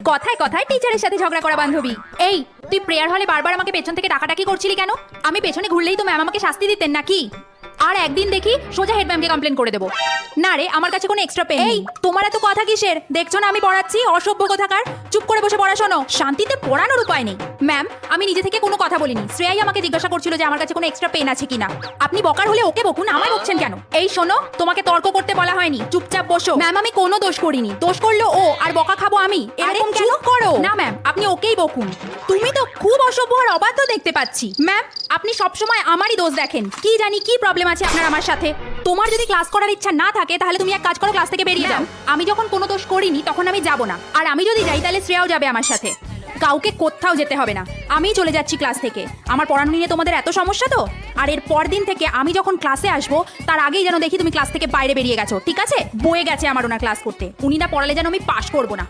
কথায় কথায় টিচারের সাথে ঝগড়া করা বান্ধবী। এই, তুই প্রেয়ার হলে বারবার আমাকে পেছন থেকে ডাকাডাকি করছিলি কেন? আমি পেছনে ঘুরলেই তো ম্যাম আমাকে শাস্তি দিতেন নাকি? আর একদিন দেখি সোজা হেড ম্যামকে কমপ্লেন করে দেবো। না রে, আমার কাছে কোনো এক্সট্রা পেন। এই, তোমার এত কথা কিসের? দেখছো না আমি পড়াচ্ছি? অসভ্য কোথাকার। চুপ করে বসে পড়াশোনো। শান্তিতে পড়ানোর উপায় নেই। ম্যাম, আমি নিজে থেকে কোনো কথা বলিনি। শ্রেয়াই আমাকে জিজ্ঞাসা করছিল যে আমার কাছে কোনো এক্সট্রা পেন আছে কিনা। আপনি বকার হলে ওকে বকুন, আমায় বকছেন কেন? এই শোনো, তোমাকে তর্ক করতে বলা হয়নি, চুপচাপ বসো। ম্যাম, আমি কোনো দোষ করিনি। দোষ করলো ও, আর বকা খাবো আমি। এরকম চুপ করো না ম্যাম, আপনি ওকেই বকুন। তুমি তো খুব অসভ্য আর অবাধ্য দেখতে পাচ্ছি। ম্যাম, আপনি সবসময় আমারই দোষ দেখেন। কি জানি কি প্রবলেম আছে আপনার আমার সাথে। তোমার যদি ক্লাস করার ইচ্ছা না থাকে তাহলে তুমি এক কাজ করো, ক্লাস থেকে বেরিয়ে যাও। আমি যখন কোনো দোষ করিনি তখন আমি যাব না। আর আমি যদি যাই তাহলে শ্রেয়াও যাবে আমার সাথে। কাউকে কোথাও যেতে হবে না, আমিই চলে যাচ্ছি ক্লাস থেকে। আমার পড়ানো নিয়ে তোমাদের এত সমস্যা তো। আর এর পর দিন থেকে আমি যখন ক্লাসে আসবো তার আগেই যেন দেখি তুমি ক্লাস থেকে বাইরে বেরিয়ে গেছো, ঠিক আছে? বয়ে গেছে আমার ওনার ক্লাস করতে। উনি না পড়ালে যেন আমি পাশ করবো না।